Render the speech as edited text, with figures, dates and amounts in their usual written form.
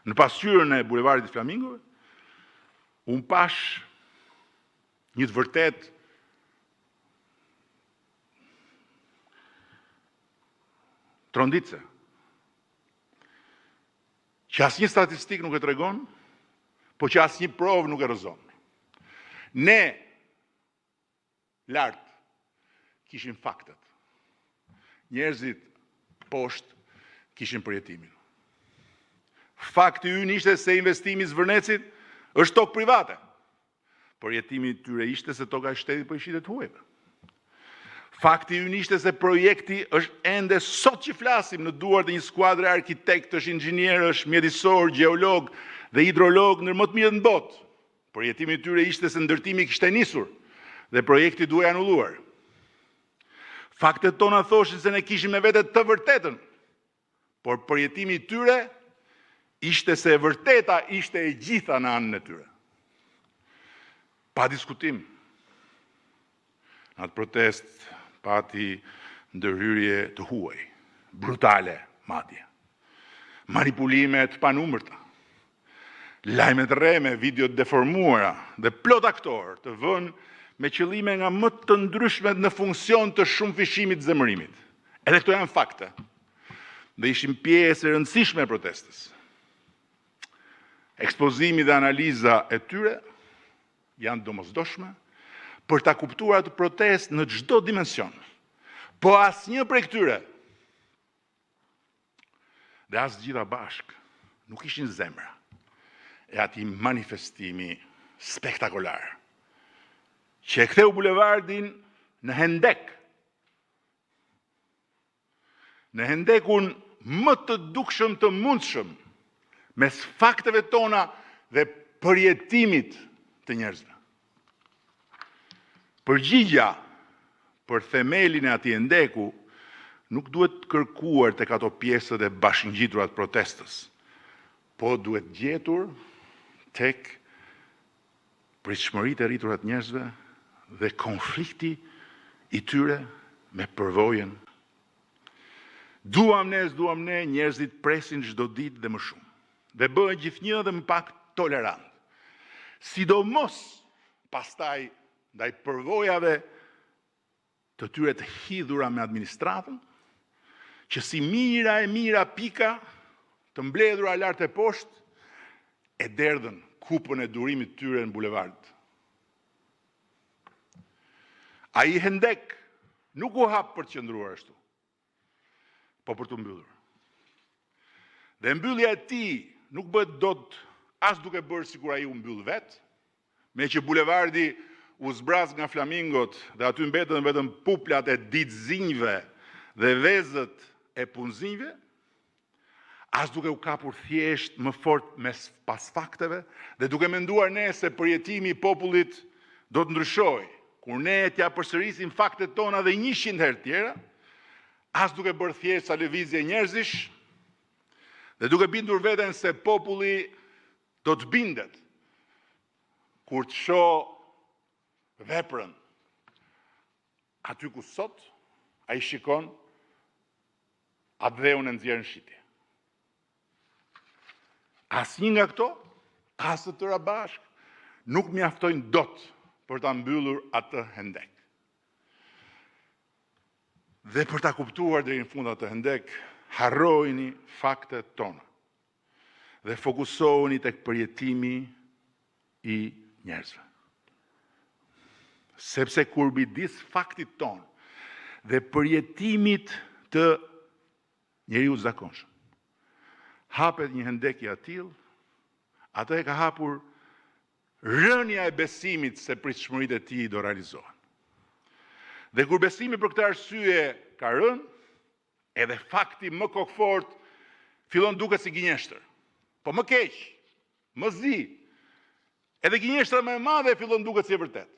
në pasqyrën e bulevardit të Flamingove, unë pash një të vërtet tronditse, që asnjë statistik nuk e tregon, po që asnjë provë nuk e rrëzon. Ne lart kishim faktet. Njerëzit poshtë kishin përjetimin. Fakti ynë ishte se investimi i Zvërnecit është tokë private. Përjetimi i tyre ishte se toka e shtetit po i shitet huajve. Fakti ynë ishte se projekti është ende sot që flasim në duart e një skuadre arkitektësh, inxhinierësh, mjedisor, gjeolog dhe hidrolog ndër më të mirët në botë. Përjetimi i tyre ishte se ndërtimi kishte nisur dhe projekti duhej anulluar. Faktet tona thoshin se ne kishim me vete të vërtetën, por përjetimi i tyre ishte se e vërteta ishte e gjitha në anën e tyre. Pa diskutim, në atë protest pati ndërhyrje të huaj, brutale madje, manipulime të panumërta, lajme të rreme, video të deformuara dhe plot aktor të vënë me qëllime nga më të ndryshmet në funksion të shumë fishimit të zemërimit. Edhe këto janë fakte dhe ishin pjesë e rëndësishme e protestës. Ekspozimi dhe analiza e tyre janë domosdoshme për ta kuptuar atë protestë në çdo dimension. Po asnjë prej këtyre dhe as gjitha bashk nuk ishin zemra e atij manifestimi spektakolar që e ktheu bulevardin në hendek. Në hendekun më të dukshëm të mundshëm mes fakteve tona dhe përjetimit të njerëzve. Përgjigja për themelin e atij hendeku nuk duhet kërkuar tek ato pjesët e bashkëngjitura të protestës, po duhet gjetur tek pritshmëritë e rritura të njerëzve dhe konflikti i tyre me përvojën. Duam ne, njerëzit presin çdo ditë dhe më shumë, dhe bëhen gjithnjë dhe më pak tolerant. Sidomos pastaj ndaj përvojave të tyre të hidhura me administratën, që si mira e mira pika të mbledhura lart e poshtë e derdhën kupën e durimit të tyre në bulevard. Ai hendek nuk u hap për të qëndruar ashtu, po për të mbyllur. Dhe mbyllja e tij nuk bëhet dot as duke bërë sikur ai u mbyll vet, me që bulevardi u zbraz nga flamingot dhe aty mbetën vetëm puplat e ditëzinjve dhe vezët e punëzinjve, as duke u kapur thjesht më fort pas fakteve dhe duke menduar ne se përjetimi i popullit do të ndryshojë, kur ne t'ja përsërisim faktet tona dhe 100 herë tjera, as duke bërë thjesht sa lëvizje njerëzish, dhe duke bindur veten se populli do të bindet kur të shohë veprën aty ku sot ai shikon atë dheun e nxjerrën shitje. Asnjë nga këto, as të tëra bashk, nuk mjaftojnë dot për ta mbyllur atë hendek. Dhe për ta kuptuar deri në fund atë hendek, harrojini faktet tona dhe fokusohuni tek përjetimi i njerëzve. Sepse kur midis faktit ton dhe përjetimit të njeriu të zakonshëm hapet një hendek i atill, atë e ka hapur rënja e besimit se pritshmëritë e tij do realizohen. Dhe kur besimi për këtë arsye ka rënë, edhe fakti më kokfort fillon duket si gënjeshtër. Po më keq, më zi. Edhe gënjeshtra më e madhe fillon duket si e vërtetë.